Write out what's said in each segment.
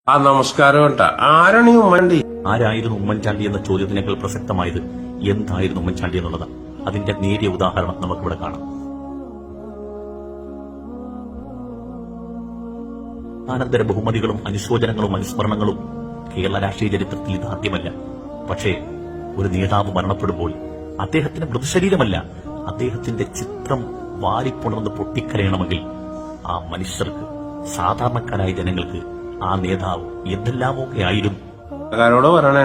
നമസ്കാരം കേട്ടാ. ആരാണ് ഈ ഉമ്മൻചാണ്ടി? ആരായിരുന്നു ഉമ്മൻചാണ്ടി എന്ന ചോദ്യത്തിനേക്കാൾ പ്രസക്തമായത് എന്തായിരുന്നു ഉമ്മൻചാണ്ടി എന്നുള്ളത്. അതിന്റെ നേരിയ ഉദാഹരണം നമുക്കിവിടെ കാണാം. അനന്തര ബഹുമതികളും അനുശോചനങ്ങളും അനുസ്മരണങ്ങളും കേരള രാഷ്ട്രീയ ചരിത്രത്തിൽ ഇതാദ്യമല്ല. പക്ഷേ ഒരു നേതാവ് മരണപ്പെടുമ്പോൾ അദ്ദേഹത്തിന്റെ മൃതശരീരമല്ല, അദ്ദേഹത്തിന്റെ ചിത്രം വാരിപ്പുണർന്ന് പൊട്ടിക്കരയണമെങ്കിൽ ആ മനുഷ്യർക്ക്, സാധാരണക്കാരായ ജനങ്ങൾക്ക് ആ നേതാവ് എന്തെല്ലാമൊക്കെ ആയിരുന്നു. ോട് പറയണേ,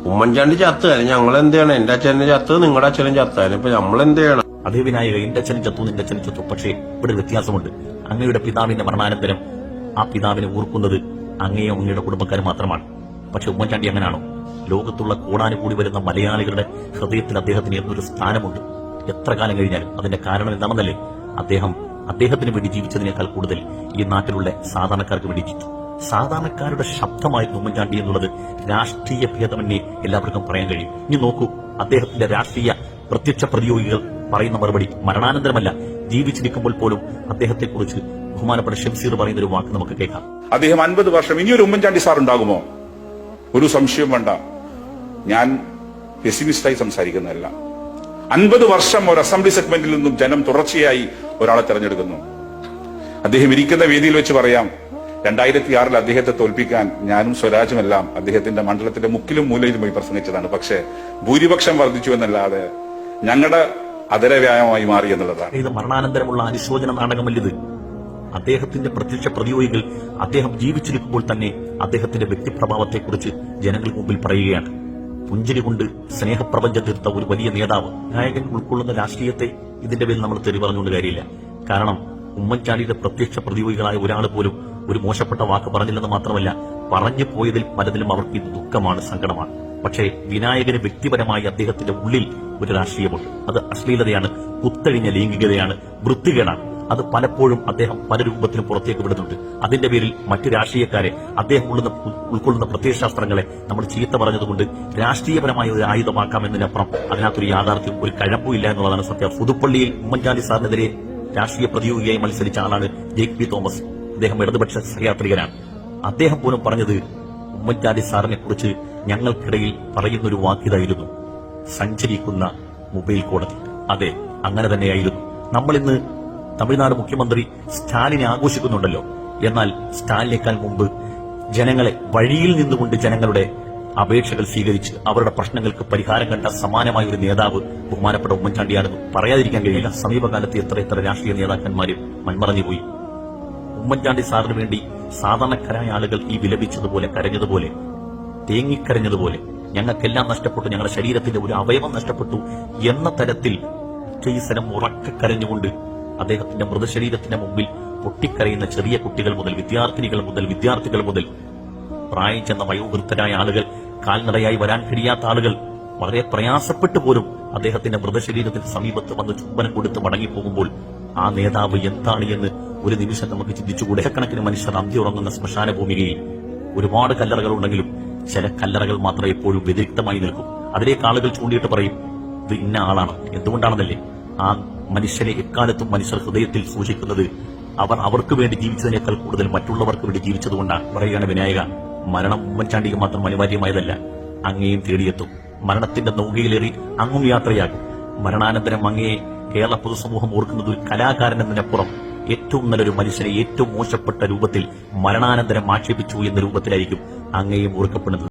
ഉമ്മൻചാണ്ടി ചത്ത് ഞങ്ങൾ എന്ത് ചെയ്യണം? എന്റെ അച്ഛനെ ചത്ത്, നിങ്ങളുടെ അച്ഛനും ചത്താലും ഇപ്പൊ നമ്മൾ എന്ത് ചെയ്യണം? അതേ വിനായക, എന്റെ അച്ഛനും ചത്തു, നിന്റെ അച്ഛനും ചത്തു. പക്ഷേ ഇവിടെ വ്യത്യാസമുണ്ട്. അങ്ങയുടെ പിതാവിന്റെ മരണാനന്തരം ആ പിതാവിനെ ഓർക്കുന്നത് അങ്ങയും അങ്ങയുടെ കുടുംബക്കാർ മാത്രമാണ്. പക്ഷെ ഉമ്മൻചാണ്ടി അങ്ങനെയാണോ? ലോകത്തുള്ള കോടാനുകൂടി വരുന്ന മലയാളികളുടെ ഹൃദയത്തിൽ അദ്ദേഹത്തിന് എന്നൊരു സ്ഥാനമുണ്ട്. എത്ര കാലം കഴിഞ്ഞാലും. അതിന്റെ കാരണം എന്താണെന്നല്ലേ? അദ്ദേഹത്തിന് വേണ്ടി ജീവിച്ചതിനേക്കാൾ കൂടുതൽ ഈ നാട്ടിലുള്ള സാധാരണക്കാർക്ക് വേണ്ടി ജീവിച്ചു. സാധാരണക്കാരുടെ ശബ്ദമായിരുന്നു ഉമ്മൻചാണ്ടി എന്നുള്ളത് രാഷ്ട്രീയ ഭേദമന്യേ എല്ലാവർക്കും പറയാൻ കഴിയും. ഇനി നോക്കൂ, അദ്ദേഹത്തിന്റെ രാഷ്ട്രീയ പ്രത്യക്ഷ പ്രതിയോഗികൾ പറയുന്ന മറുപടി മരണാനന്തരമല്ല, ജീവിച്ചിരിക്കുമ്പോൾ പോലും അദ്ദേഹത്തെക്കുറിച്ച് ബഹുമാനപ്പെട്ട ഷംസീർ പറയുന്ന ഒരു വാക്ക് നമുക്ക് കേൾക്കാം. അദ്ദേഹം 50 വർഷം ഇനിയൊരു ഉമ്മൻചാണ്ടി സാർ ഉണ്ടാകുമോ? ഒരു സംശയം വേണ്ട. ഞാൻ പെസിമിസ്റ്റായി സംസാരിക്കുന്നതല്ല. 50 വർഷം ഒരു അസംബ്ലി സെഗ്മെന്റിൽ നിന്നും ജനം തുടർച്ചയായി ഒരാളെ തെരഞ്ഞെടുക്കുന്നു. അദ്ദേഹം ഇരിക്കുന്ന വേദിയിൽ വെച്ച് പറയാം, 2006 അദ്ദേഹത്തെ തോൽപ്പിക്കാൻ ഞാനും സ്വരാജുമെല്ലാം അദ്ദേഹത്തിന്റെ മണ്ഡലത്തിന്റെ മുക്കിലും മൂലയിലും പോയി പ്രസംഗിച്ചതാണ്. പക്ഷേ ഭൂരിപക്ഷം വർദ്ധിച്ചു എന്നല്ലാതെ ഞങ്ങളുടെ അതര വ്യായാമമായി മാറി എന്നുള്ളതാണ്. ഇത് മരണാനന്തരമുള്ള അനുശോചന നാടകമല്ലിത്. അദ്ദേഹത്തിന്റെ പ്രത്യക്ഷ പ്രതിയോഗികൾ അദ്ദേഹം ജീവിച്ചിരിക്കുമ്പോൾ തന്നെ അദ്ദേഹത്തിന്റെ വ്യക്തിപ്രഭാവത്തെക്കുറിച്ച് ജനങ്ങൾക്ക് മുമ്പിൽ പറയുകയാണ്. പുഞ്ചിരി കൊണ്ട് സ്നേഹപ്രപഞ്ചം തീർത്ത ഒരു വലിയ നേതാവ്, നായകൻ ഉൾക്കൊള്ളുന്ന രാഷ്ട്രീയത്തെ ഇതിന്റെ പേരിൽ നമ്മൾ തെറി പറഞ്ഞുകൊണ്ട് കാര്യമില്ല. കാരണം ഉമ്മൻചാണ്ടിയുടെ പ്രത്യക്ഷ പ്രതിയോഗികളായ ഒരാൾ പോലും ഒരു മോശപ്പെട്ട വാക്ക് പറഞ്ഞില്ലെന്ന് മാത്രമല്ല, പറഞ്ഞു പോയതിൽ പലതിലും അവർക്ക് ഇത് ദുഃഖമാണ്, സങ്കടമാണ്. പക്ഷേ വിനായകന് വ്യക്തിപരമായി അദ്ദേഹത്തിന്റെ ഉള്ളിൽ ഒരു രാഷ്ട്രീയമുണ്ട്. അത് അശ്ലീലതയാണ്, കുത്തഴിഞ്ഞ ലൈംഗികതയാണ്, വൃത്തികേടാണ്. അത് പലപ്പോഴും അദ്ദേഹം പല രൂപത്തിലും പുറത്തേക്ക് വിടുന്നുണ്ട്. അതിന്റെ പേരിൽ മറ്റു രാഷ്ട്രീയക്കാരെ, അദ്ദേഹം ഉൾക്കൊള്ളുന്ന പ്രത്യയശാസ്ത്രങ്ങളെ നമ്മൾ ചീത്ത പറഞ്ഞതുകൊണ്ട് രാഷ്ട്രീയപരമായ ഒരു ആയുധമാക്കാമെന്നതിനപ്പുറം അതിനകത്തൊരു യാഥാർത്ഥ്യം, ഒരു കഴമ്പും ഇല്ല എന്നുള്ളതാണ് സത്യം. പുതുപ്പള്ളിയിൽ ഉമ്മൻചാണ്ടി സാറിനെതിരെ രാഷ്ട്രീയ പ്രതിയോഗിയായി മത്സരിച്ച ആളാണ് ജേക്ക് പി തോമസ്. അദ്ദേഹം ഇടതുപക്ഷ സഹയാത്രികനാണ്. അദ്ദേഹം പോലും പറഞ്ഞത് ഉമ്മൻചാണ്ടി സാറിനെ കുറിച്ച് ഞങ്ങൾക്കിടയിൽ പറയുന്നൊരു വാക്കിതായിരുന്നു, സഞ്ചരിക്കുന്ന മൊബൈൽ കോടതി. അതെ, അങ്ങനെ തന്നെയായിരുന്നു. നമ്മളിന്ന് തമിഴ്നാട് മുഖ്യമന്ത്രി സ്റ്റാലിനെ ആഘോഷിക്കുന്നുണ്ടല്ലോ. എന്നാൽ സ്റ്റാലിനേക്കാൾ മുമ്പ് ജനങ്ങളെ വഴിയിൽ നിന്നുകൊണ്ട് ജനങ്ങളുടെ അപേക്ഷകൾ സ്വീകരിച്ച് അവരുടെ പ്രശ്നങ്ങൾക്ക് പരിഹാരം കണ്ട സമാനമായ ഒരു നേതാവ് ബഹുമാനപ്പെട്ട ഉമ്മൻചാണ്ടിയാണെന്ന് പറയാതിരിക്കാൻ കഴിയില്ല. സമീപകാലത്ത് എത്ര രാഷ്ട്രീയ നേതാക്കന്മാരും മൺമറഞ്ഞുപോയി. ഉമ്മൻചാണ്ടി സാറിന് വേണ്ടി സാധാരണക്കാരായ ആളുകൾ ഈ വിലപിച്ചതുപോലെ, കരഞ്ഞതുപോലെ, തേങ്ങിക്കരഞ്ഞതുപോലെ, ഞങ്ങൾക്കെല്ലാം നഷ്ടപ്പെട്ടു, ഞങ്ങളുടെ ശരീരത്തിന്റെ ഒരു അവയവം നഷ്ടപ്പെട്ടു എന്ന തരത്തിൽ ഈശ്വരം ഉറക്കെ കരഞ്ഞുകൊണ്ട് അദ്ദേഹത്തിന്റെ മൃതശരീരത്തിന്റെ മുമ്പിൽ പൊട്ടിക്കരയുന്ന ചെറിയ കുട്ടികൾ മുതൽ വിദ്യാർത്ഥികൾ മുതൽ പ്രായം ചെന്ന വയോവൃദ്ധരായ ആളുകൾ, കാൽനടയായി വരാൻ കഴിയാത്ത ആളുകൾ വളരെ പ്രയാസപ്പെട്ടു പോലും അദ്ദേഹത്തിന്റെ മൃതശരീരത്തിന് സമീപത്ത് വന്ന് ചുംബനം കൊടുത്ത് മടങ്ങിപ്പോകുമ്പോൾ ആ നേതാവ് എന്താണ് എന്ന് ഒരു നിമിഷം നമുക്ക് ചിന്തിച്ചുകൂടെ? ലക്ഷക്കണക്കിന് മനുഷ്യർ അന്ത്യം ഉറങ്ങുന്ന ശ്മശാന ഭൂമികയിൽ ഒരുപാട് കല്ലറകൾ ഉണ്ടെങ്കിലും ചില കല്ലറകൾ മാത്രം എപ്പോഴും വ്യതിരിക്തമായി നിൽക്കും. അതിലേക്ക് ആളുകൾ ചൂണ്ടിയിട്ട് പറയും, ഇത് ഇന്ന ആളാണ്. എന്തുകൊണ്ടാണെന്നല്ലേ? ആ മനുഷ്യനെ എക്കാലത്തും മനുഷ്യർ ഹൃദയത്തിൽ സൂക്ഷിക്കുന്നത് അവർക്ക് വേണ്ടി ജീവിച്ചതിനേക്കാൾ കൂടുതൽ മറ്റുള്ളവർക്ക് വേണ്ടി ജീവിച്ചതുകൊണ്ടാണ്. പറയുകയാണ് വിനായക, മരണം ഉമ്മൻചാണ്ടിക്ക് മാത്രം അനിവാര്യമായതല്ല, അങ്ങേയും തേടിയെത്തും. മരണത്തിന്റെ നൗകയിലേറി അങ്ങും യാത്രയാകും. മരണാനന്തരം അങ്ങയെ കേരള പൊതുസമൂഹം ഓർക്കുന്നത് ഒരു കലാകാരൻ എന്നതിനപ്പുറം ഏറ്റവും നല്ലൊരു മനുഷ്യനെ ഏറ്റവും മോശപ്പെട്ട രൂപത്തിൽ മരണാനന്തരം ആക്ഷേപിച്ചു എന്ന രൂപത്തിലായിരിക്കും അങ്ങയും ഓർക്കപ്പെടുന്നത്.